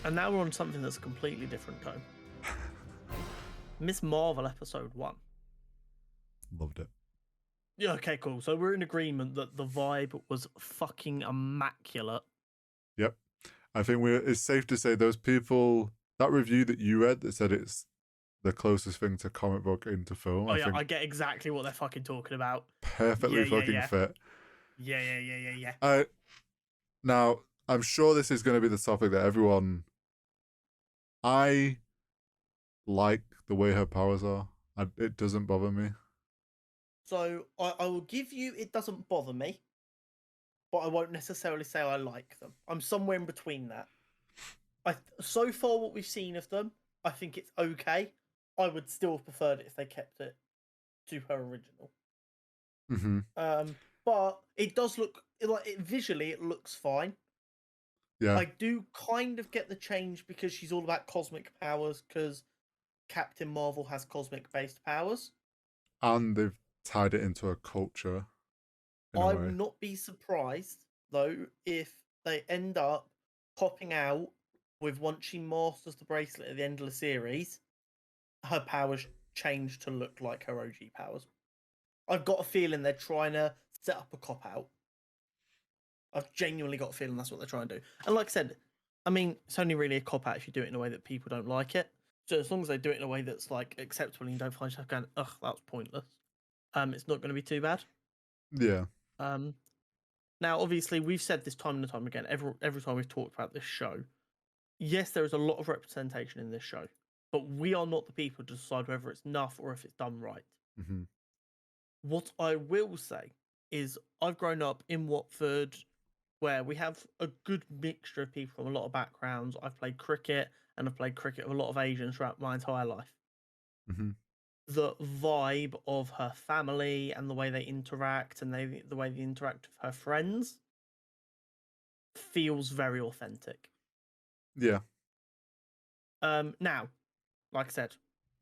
And now we're on something that's a completely different tone. Miss Marvel episode 1. Loved it. Yeah, okay, cool. So we're in agreement that the vibe was fucking immaculate. Yep. I think it's safe to say those people, that review that you read that said it's the closest thing to comic book into film, I get exactly what they're fucking talking about. Perfectly fucking fit. Yeah. Now, I'm sure this is going to be the topic that everyone... I like the way her powers are. It doesn't bother me. So I will give you, it doesn't bother me, but I won't necessarily say I like them. I'm somewhere in between that. So far, what we've seen of them, I think it's okay. I would still have preferred it if they kept it to her original. Mm-hmm. But it does look visually, it looks fine. Yeah. I do kind of get the change because she's all about cosmic powers. Because Captain Marvel has cosmic-based powers, And they've tied it into a culture. I will not be surprised though if they end up popping out with, once she masters the bracelet at the end of the series, her powers change to look like her OG powers. I've got a feeling they're trying to set up a cop out. I've genuinely got a feeling that's what they're trying to do. And like I said, I mean, it's only really a cop out if you do it in a way that people don't like it. So as long as they do it in a way that's like acceptable and you don't find yourself going, ugh, that was pointless. It's not going to be too bad. Yeah. Now, obviously, we've said this time and time again, every time we've talked about this show, yes, there is a lot of representation in this show, but we are not the people to decide whether it's enough or if it's done right. Mm-hmm. What I will say is I've grown up in Watford, where we have a good mixture of people from a lot of backgrounds. I've played cricket, and I've played cricket with a lot of Asians throughout my entire life. Mm-hmm. The vibe of her family and the way they interact and the way they interact with her friends feels very authentic. Yeah. Now, like I said,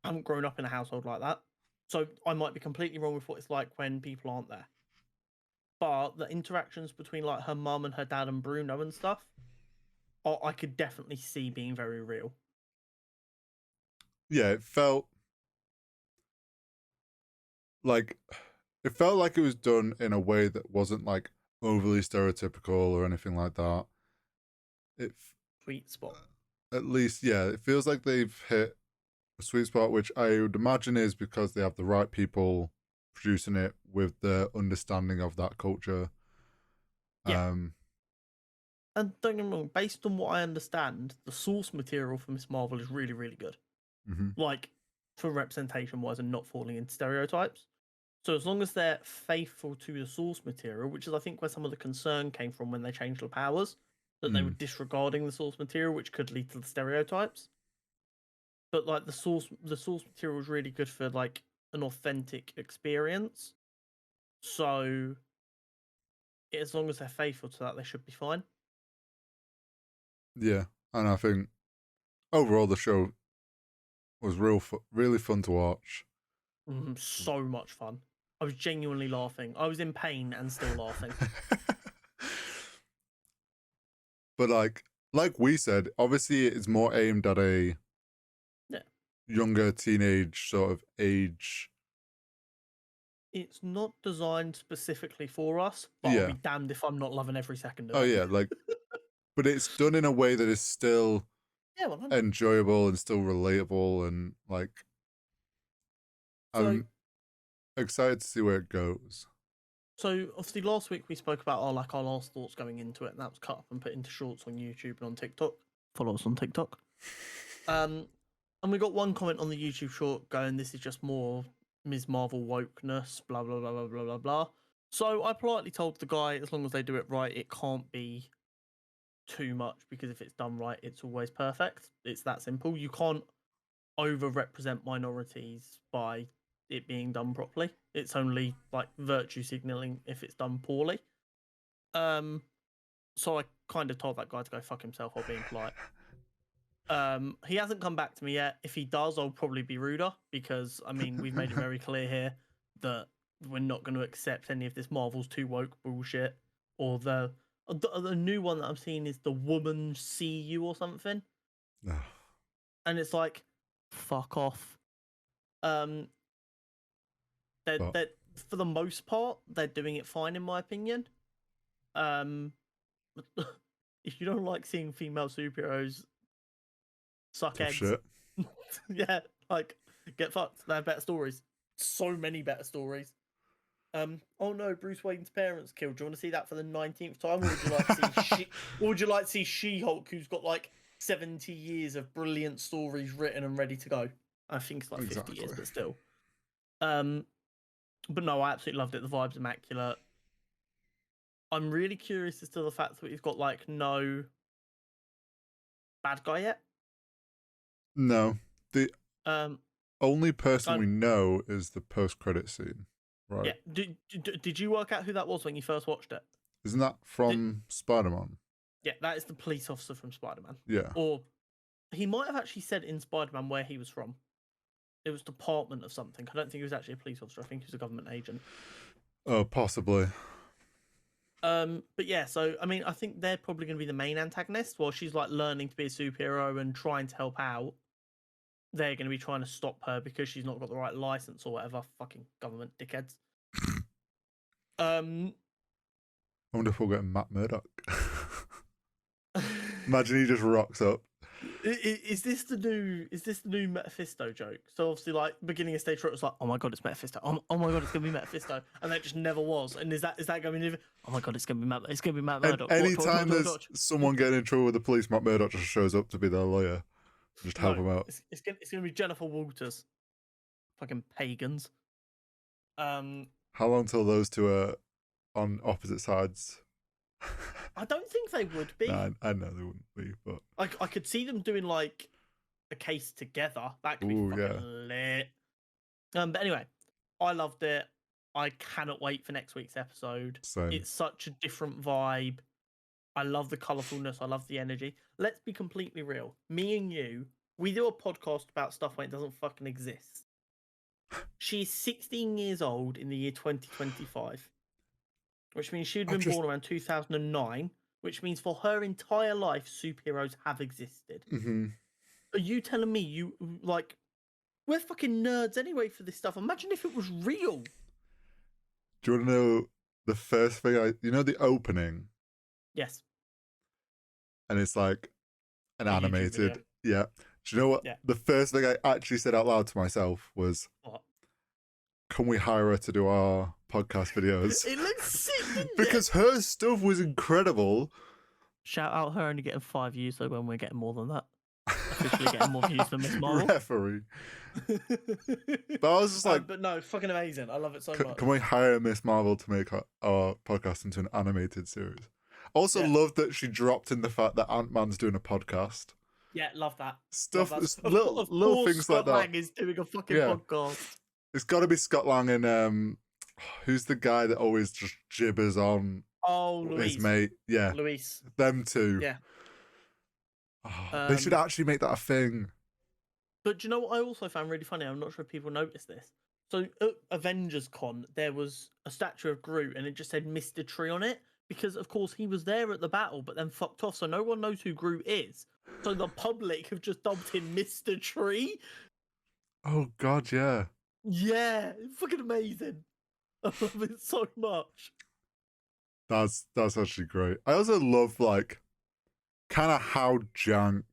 I haven't grown up in a household like that, so I might be completely wrong with what it's like when people aren't there. But the interactions between like her mum and her dad and Bruno and stuff, I could definitely see being very real. Yeah, it felt like it was done in a way that wasn't like overly stereotypical or anything like that. Sweet spot. At least, yeah, it feels like they've hit a sweet spot, which I would imagine is because they have the right people producing it with the understanding of that culture. Yeah. And don't get me wrong, based on what I understand, the source material for Miss Marvel is really, really good. Mm-hmm. Like, for representation wise and not falling into stereotypes. So as long as they're faithful to the source material, which is I think where some of the concern came from when they changed the powers, that they were disregarding the source material, which could lead to the stereotypes. But like the source material was really good for like an authentic experience. So as long as they're faithful to that, they should be fine. Yeah, and I think overall the show was really fun to watch. So much fun. I was genuinely laughing. I was in pain and still laughing. But like we said, obviously it's more aimed at a younger teenage sort of age. It's not designed specifically for us, but I'll be damned if I'm not loving every second of it. Oh yeah, like, but it's done in a way that is still enjoyable and still relatable, and like, I'm excited to see where it goes. So obviously last week we spoke about our last thoughts going into it, and that was cut up and put into shorts on YouTube and on TikTok. Follow us on TikTok. And we got one comment on the YouTube short going, "This is just more Ms. Marvel wokeness, blah blah blah blah blah blah blah." So I politely told the guy, as long as they do it right, it can't be too much, because if it's done right, it's always perfect. It's that simple. You can't over-represent minorities by it being done properly. It's only like virtue signaling if it's done poorly. So I kind of told that guy to go fuck himself while being polite. He hasn't come back to me yet. If he does, I'll probably be ruder, because I mean we've made it very clear here that we're not going to accept any of this Marvel's too woke bullshit, or the new one that I'm seeing is the Woman See You or something. And it's like, fuck off. They're for the most part, they're doing it fine in my opinion. If you don't like seeing female superheroes suck Tough eggs, shit. yeah, like get fucked. They have better stories. So many better stories. Oh no, Bruce Wayne's parents killed. Do you want to see that for the 19th time, or would you like to see or would you like to see She-Hulk, who's got like 70 years of brilliant stories written and ready to go? I think it's like 50 years, but still. But no, I absolutely loved it. The vibe's immaculate. I'm really curious as to the fact that we've got like no bad guy yet. No, the only person I'm- we know is the post-credit scene, right? Yeah. Did you work out who that was when you first watched it? Isn't that from Spider-Man? Yeah, that is the police officer from Spider-Man. Yeah. Or he might have actually said in Spider-Man where he was from. It was Department of something. I don't think he was actually a police officer. I think he was a government agent. Oh, possibly. But yeah, so I mean, I think they're probably going to be the main antagonist while she's like learning to be a superhero and trying to help out. They're going to be trying to stop her because she's not got the right license or whatever. Fucking government dickheads. I wonder if we'll get Matt Murdock. Imagine he just rocks up. Is this the new Mephisto joke? So obviously, like beginning of stage four, it was like, oh my god, it's Mephisto. Oh my god, it's gonna be Mephisto, and that just never was. And is that going to be? Oh my god, it's gonna be Matt Murdock. Anytime there's someone getting in trouble with the police, Matt Murdock just shows up to be their lawyer, just help him out. It's gonna be Jennifer Walters. Fucking pagans. How long till those two are on opposite sides? I don't think they would be. Nah, I know they wouldn't be, but I could see them doing like a case together. That could be fucking lit. But anyway, I loved it. I cannot wait for next week's episode. Same. It's such a different vibe. I love the colourfulness. I love the energy. Let's be completely real. Me and you, we do a podcast about stuff when it doesn't fucking exist. She's 16 years old in the year 2025. Which means she'd been born around 2009, which means for her entire life, superheroes have existed. Mm-hmm. Are you telling me we're fucking nerds anyway for this stuff? Imagine if it was real. Do you want to know the first thing you know the opening? Yes. And it's like an animated. Yeah. Do you know what? Yeah. The first thing I actually said out loud to myself was, what? Can we hire her to do our podcast videos? It looks sick, because her stuff was incredible. Shout out her only getting 5 views though when we're getting more than that. Officially getting more views than Miss Marvel. Referee. But I was just like, but no, fucking amazing. I love it so much. Can we hire Miss Marvel to make our podcast into an animated series? Also, love that she dropped in the fact that Ant-Man's doing a podcast. Yeah, love that. Stuff, love that. little things Scott like that. Lang is doing a fucking podcast. It's got to be Scott Lang and who's the guy that always just gibbers on his mate? Yeah, Luis. Them two. Yeah. Oh, they should actually make that a thing. But do you know what I also found really funny? I'm not sure if people noticed this. So at Avengers Con, there was a statue of Groot, and it just said Mr. Tree on it because, of course, he was there at the battle, but then fucked off, so no one knows who Groot is. So the public have just dubbed him Mr. Tree. Oh God, yeah. Yeah, fucking amazing. I love it so much. That's actually great. I also love like kind of how jank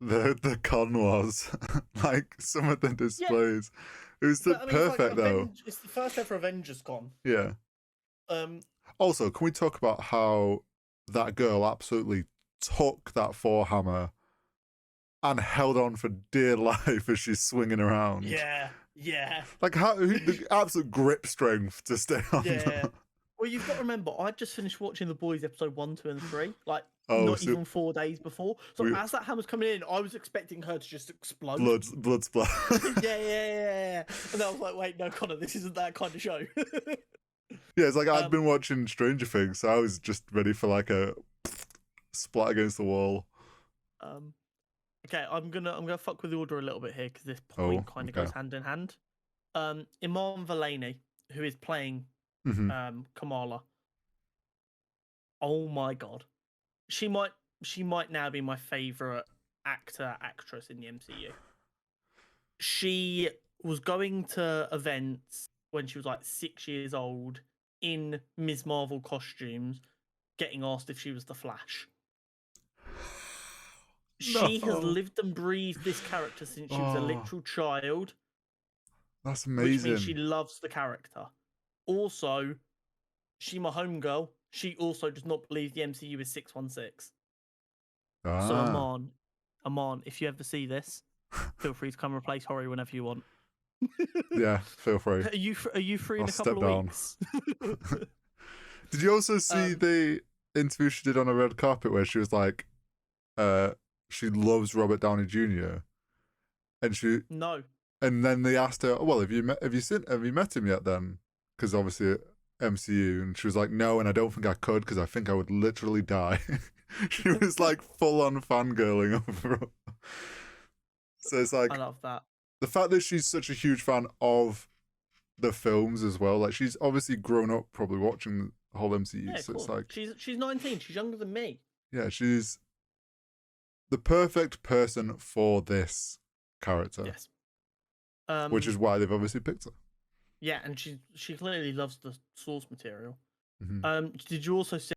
the con was. Like some of the displays. It was perfect though. It's the first ever Avengers Con. Yeah. Also, can we talk about how that girl absolutely took that forehammer and held on for dear life as she's swinging around? Yeah. Like the absolute grip strength to stay on. Yeah. Well, you've got to remember, I just finished watching The Boys episode 1, 2, and 3, like not even 4 days before. So as that hammer's coming in, I was expecting her to just explode. Blood splat. yeah. And I was like, wait, no, Connor, this isn't that kind of show. Yeah, it's like I'd been watching Stranger Things, so I was just ready for like a splat against the wall. Okay, I'm gonna fuck with the order a little bit here because this point kind of goes hand in hand. Iman Vellani, who is playing Kamala. Oh my god, she might she might now be my favorite actress in the MCU. She was going to events when she was like 6 years old in Ms. Marvel costumes, getting asked if she was the Flash. She has lived and breathed this character since she was a literal child. That's amazing. Which means she loves the character. Also, she my homegirl. She also does not believe the MCU is 616. So Aman, if you ever see this, feel free to come replace Hori whenever you want. Yeah, feel free. Are you free in a couple of weeks? Did you also see the interview she did on a red carpet where she was like, she loves Robert Downey Jr. and no. And then they asked her, "Well, have you met him yet?" Then, because obviously MCU, and she was like, "No, and I don't think I could because I think I would literally die." She was like full on fangirling over. So it's like, I love that. The fact that she's such a huge fan of the films as well. Like, she's obviously grown up probably watching the whole MCU. Yeah, so cool. it's like she's 19. She's younger than me. Yeah, she's the perfect person for this character. Yes. Which is why they've obviously picked her. Yeah, and she clearly loves the source material. Mm-hmm. Did you also see